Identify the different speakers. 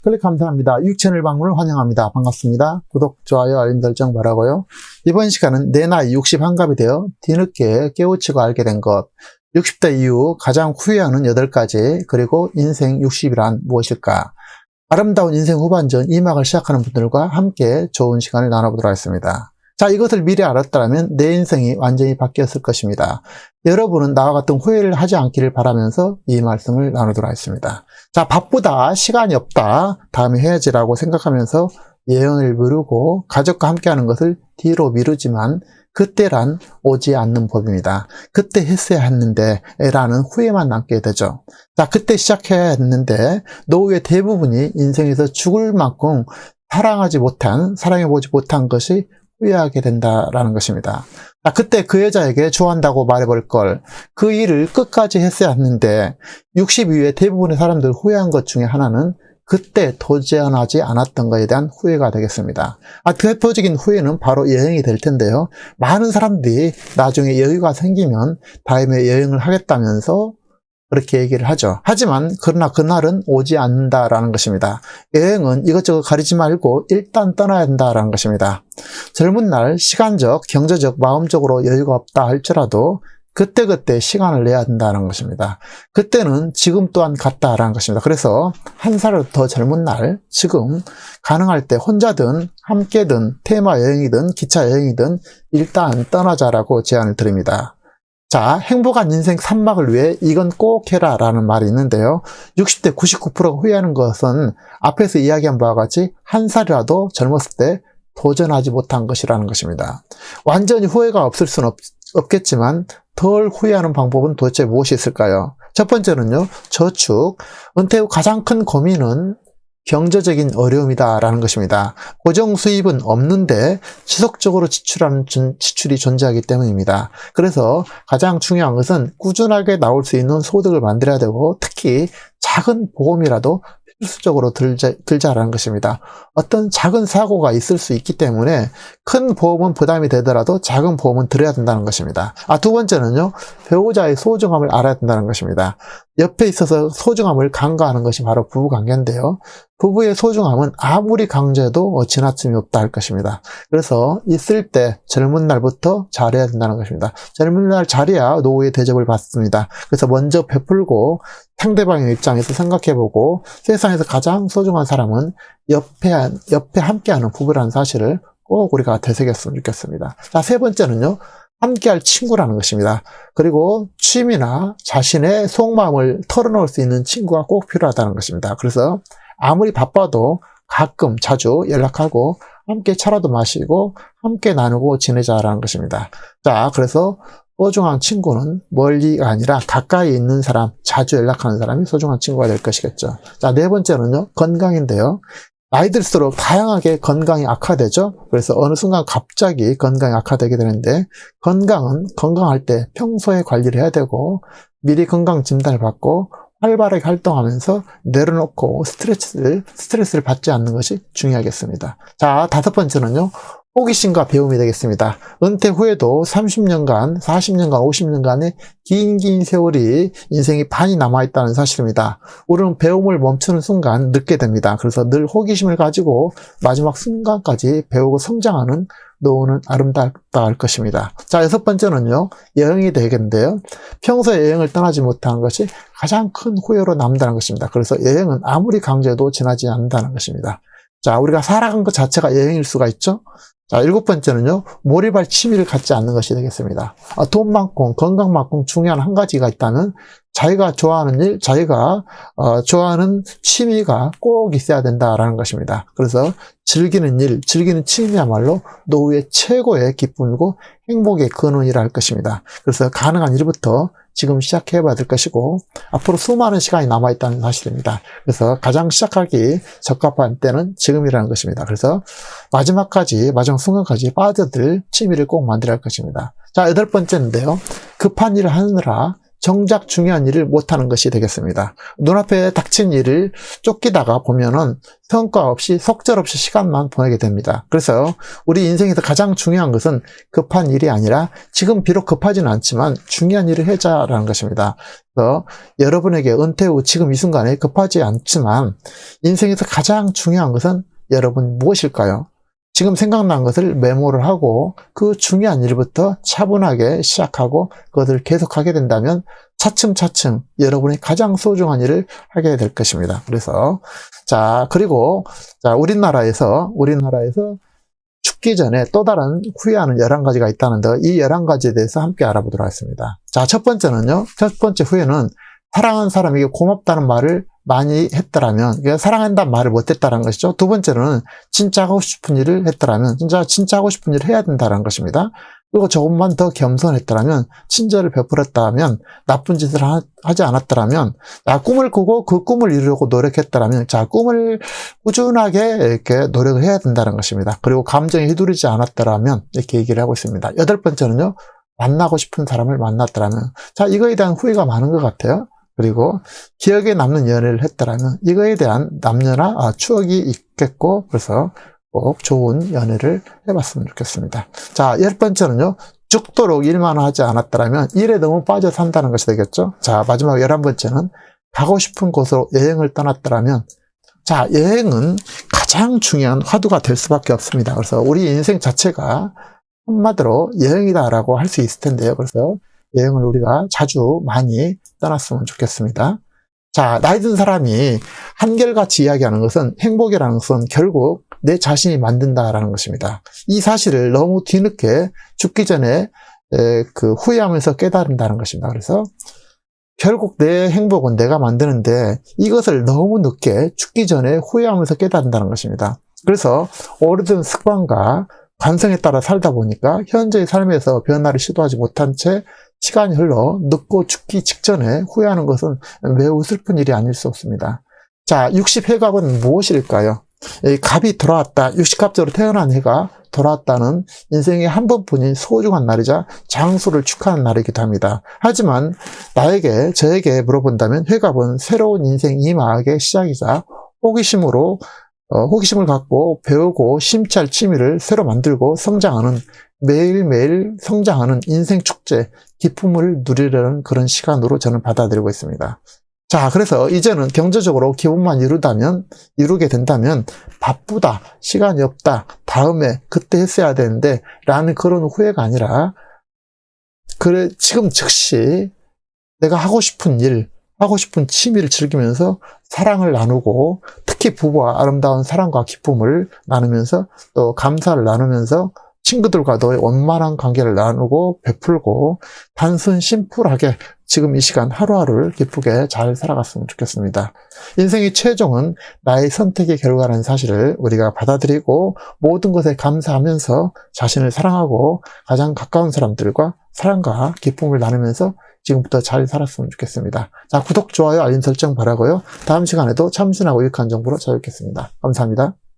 Speaker 1: 클릭 감사합니다. 유익 채널 방문을 환영합니다. 반갑습니다. 구독, 좋아요, 알림 설정 바라고요. 이번 시간은 내 나이 61갑이 되어 뒤늦게 깨우치고 알게 된 것, 60대 이후 가장 후회하는 8가지, 그리고 인생 60이란 무엇일까? 아름다운 인생 후반전 2막을 시작하는 분들과 함께 좋은 시간을 나눠보도록 하겠습니다. 자, 이것을 미리 알았다면 내 인생이 완전히 바뀌었을 것입니다. 여러분은 나와 같은 후회를 하지 않기를 바라면서 이 말씀을 나누도록 하겠습니다. 자, 바쁘다, 시간이 없다, 다음에 해야지라고 생각하면서 예언을 미루고 가족과 함께하는 것을 뒤로 미루지만 그때란 오지 않는 법입니다. 그때 했어야 했는데 라는 후회만 남게 되죠. 자, 그때 시작해야 했는데 노후의 대부분이 인생에서 죽을 만큼 사랑해보지 못한 것이 후회하게 된다라는 것입니다. 자, 그때 그 여자에게 좋아한다고 말해볼 걸, 그 일을 끝까지 했어야 했는데 60 이후에 대부분의 사람들 후회한 것 중에 하나는 그때 도전하지 않았던 것에 대한 후회가 되겠습니다. 대표적인 후회는 바로 여행이 될 텐데요. 많은 사람들이 나중에 여유가 생기면 다음에 여행을 하겠다면서 그렇게 얘기를 하죠. 하지만 그러나 그날은 오지 않는다라는 것입니다. 여행은 이것저것 가리지 말고 일단 떠나야 한다라는 것입니다. 젊은 날 시간적, 경제적, 마음적으로 여유가 없다 할지라도 그때그때 시간을 내야 된다는 것입니다. 그때는 지금 또한 같다라는 것입니다. 그래서 한 살 더 젊은 날, 지금 가능할 때 혼자든 함께든 테마 여행이든 기차 여행이든 일단 떠나자라고 제안을 드립니다. 자, 행복한 인생 3막을 위해 이건 꼭 해라 라는 말이 있는데요. 60대 99%가 후회하는 것은 앞에서 이야기한 바와 같이 한 살이라도 젊었을 때 도전하지 못한 것이라는 것입니다. 완전히 후회가 없을 수는 없겠지만 덜 후회하는 방법은 도대체 무엇이 있을까요? 첫 번째는요, 저축. 은퇴 후 가장 큰 고민은 경제적인 어려움이다라는 것입니다. 고정 수입은 없는데 지속적으로 지출이 존재하기 때문입니다. 그래서 가장 중요한 것은 꾸준하게 나올 수 있는 소득을 만들어야 되고, 특히 작은 보험이라도 필수적으로 들자라는 것입니다. 어떤 작은 사고가 있을 수 있기 때문에 큰 보험은 부담이 되더라도 작은 보험은 들어야 된다는 것입니다. 두 번째는요, 배우자의 소중함을 알아야 된다는 것입니다. 옆에 있어서 소중함을 간과하는 것이 바로 부부관계인데요. 부부의 소중함은 아무리 강조해도 지나침이 없다 할 것입니다. 그래서 있을 때 젊은 날부터 잘해야 된다는 것입니다. 젊은 날 잘해야 노후의 대접을 받습니다. 그래서 먼저 베풀고 상대방의 입장에서 생각해보고 세상에서 가장 소중한 사람은 옆에 함께하는 부부라는 사실을 꼭 우리가 되새겼으면 좋겠습니다. 자, 세 번째는요, 함께할 친구라는 것입니다. 그리고 취미나 자신의 속마음을 털어놓을 수 있는 친구가 꼭 필요하다는 것입니다. 그래서 아무리 바빠도 가끔 자주 연락하고 함께 차라도 마시고 함께 나누고 지내자라는 것입니다. 자, 그래서 소중한 친구는 멀리가 아니라 가까이 있는 사람, 자주 연락하는 사람이 소중한 친구가 될 것이겠죠. 자, 네 번째는요, 건강인데요. 나이 들수록 다양하게 건강이 악화되죠. 그래서 어느 순간 갑자기 건강이 악화되게 되는데, 건강은 건강할 때 평소에 관리를 해야 되고 미리 건강 진단을 받고 활발하게 활동하면서 내려놓고 스트레스를 받지 않는 것이 중요하겠습니다. 자, 다섯 번째는요, 호기심과 배움이 되겠습니다. 은퇴 후에도 30년간, 40년간, 50년간의 긴 세월이 인생이 반이 남아있다는 사실입니다. 우리는 배움을 멈추는 순간 늦게 됩니다. 그래서 늘 호기심을 가지고 마지막 순간까지 배우고 성장하는 노후는 아름답다 할 것입니다. 자, 여섯 번째는요, 여행이 되겠는데요. 평소에 여행을 떠나지 못한 것이 가장 큰 후회로 남는다는 것입니다. 그래서 여행은 아무리 강조해도 지나지 않는다는 것입니다. 자, 우리가 살아간 것 자체가 여행일 수가 있죠. 자, 일곱 번째는요, 몰입할 취미를 갖지 않는 것이 되겠습니다. 돈만큼, 건강만큼 중요한 한 가지가 있다면 자기가 좋아하는 일, 자기가 좋아하는 취미가 꼭 있어야 된다라는 것입니다. 그래서 즐기는 일, 즐기는 취미야말로 노후의 최고의 기쁨이고 행복의 근원이라 할 것입니다. 그래서 가능한 일부터 지금 시작해봐야 될 것이고 앞으로 수많은 시간이 남아있다는 사실입니다. 그래서 가장 시작하기 적합한 때는 지금이라는 것입니다. 그래서 마지막 순간까지 빠져들 취미를 꼭 만들어야 할 것입니다. 자, 여덟 번째인데요. 급한 일을 하느라 정작 중요한 일을 못하는 것이 되겠습니다. 눈앞에 닥친 일을 쫓기다가 보면은 성과 없이 속절없이 시간만 보내게 됩니다. 그래서 우리 인생에서 가장 중요한 것은 급한 일이 아니라 지금 비록 급하지는 않지만 중요한 일을 해자라는 것입니다. 그래서 여러분에게 은퇴 후 지금 이 순간에 급하지 않지만 인생에서 가장 중요한 것은 여러분 무엇일까요? 지금 생각난 것을 메모를 하고 그 중요한 일부터 차분하게 시작하고 그것을 계속하게 된다면 차츰차츰 여러분이 가장 소중한 일을 하게 될 것입니다. 그래서 그리고 우리나라에서 죽기 전에 또 다른 후회하는 11가지가 있다는데 이 11가지에 대해서 함께 알아보도록 하겠습니다. 첫 번째는요. 첫 번째 후회는 사랑하는 사람에게 고맙다는 말을 많이 했더라면, 그러니까 사랑한다는 말을 못했다는 것이죠. 두 번째는 진짜 하고 싶은 일을 했더라면, 진짜 하고 싶은 일을 해야 된다는 것입니다. 그리고 조금만 더 겸손했더라면, 친절을 베풀었다면, 나쁜 짓을 하지 않았더라면, 꿈을 꾸고 그 꿈을 이루려고 노력했더라면, 꿈을 꾸준하게 이렇게 노력을 해야 된다는 것입니다. 그리고 감정에 휘둘리지 않았더라면, 이렇게 얘기를 하고 있습니다. 여덟 번째는요, 만나고 싶은 사람을 만났더라면, 이거에 대한 후회가 많은 것 같아요. 그리고 기억에 남는 연애를 했더라면 이거에 대한 남녀나 추억이 있겠고 그래서 꼭 좋은 연애를 해봤으면 좋겠습니다. 10번째는요. 죽도록 일만 하지 않았더라면 일에 너무 빠져 산다는 것이 되겠죠. 마지막 11번째는 가고 싶은 곳으로 여행을 떠났더라면 여행은 가장 중요한 화두가 될 수밖에 없습니다. 그래서 우리 인생 자체가 한마디로 여행이다라고 할 수 있을 텐데요. 그래서 여행을 우리가 자주 많이 떠났으면 좋겠습니다. 나이 든 사람이 한결같이 이야기하는 것은 행복이라는 것은 결국 내 자신이 만든다라는 것입니다. 이 사실을 너무 뒤늦게 죽기 전에 후회하면서 깨달은다는 것입니다. 그래서 결국 내 행복은 내가 만드는데 이것을 너무 늦게 죽기 전에 후회하면서 깨달은다는 것입니다. 그래서 오래된 습관과 관성에 따라 살다 보니까 현재의 삶에서 변화를 시도하지 못한 채 시간이 흘러 늙고 죽기 직전에 후회하는 것은 매우 슬픈 일이 아닐 수 없습니다. 60회갑은 무엇일까요? 갑이 돌아왔다. 60갑절로 태어난 해가 돌아왔다는 인생의 한 번뿐인 소중한 날이자 장수를 축하하는 날이기도 합니다. 하지만 저에게 물어본다면 회갑은 새로운 인생 이막의 시작이자 호기심을 갖고 배우고 심취할 취미를 새로 만들고 성장하는 매일매일 성장하는 인생 축제, 기쁨을 누리려는 그런 시간으로 저는 받아들이고 있습니다. 그래서 이제는 경제적으로 기분만 이루게 된다면 바쁘다, 시간이 없다, 다음에 그때 했어야 되는데 라는 그런 후회가 아니라 지금 즉시 내가 하고 싶은 일, 하고 싶은 취미를 즐기면서 사랑을 나누고 특히 부부와 아름다운 사랑과 기쁨을 나누면서 또 감사를 나누면서 친구들과도 원만한 관계를 나누고 베풀고 단순 심플하게 지금 이 시간 하루하루를 기쁘게 잘 살아갔으면 좋겠습니다. 인생의 최종은 나의 선택의 결과라는 사실을 우리가 받아들이고 모든 것에 감사하면서 자신을 사랑하고 가장 가까운 사람들과 사랑과 기쁨을 나누면서 지금부터 잘 살았으면 좋겠습니다. 구독, 좋아요, 알림 설정 바라고요. 다음 시간에도 참신하고 유익한 정보로 찾아뵙겠습니다. 감사합니다.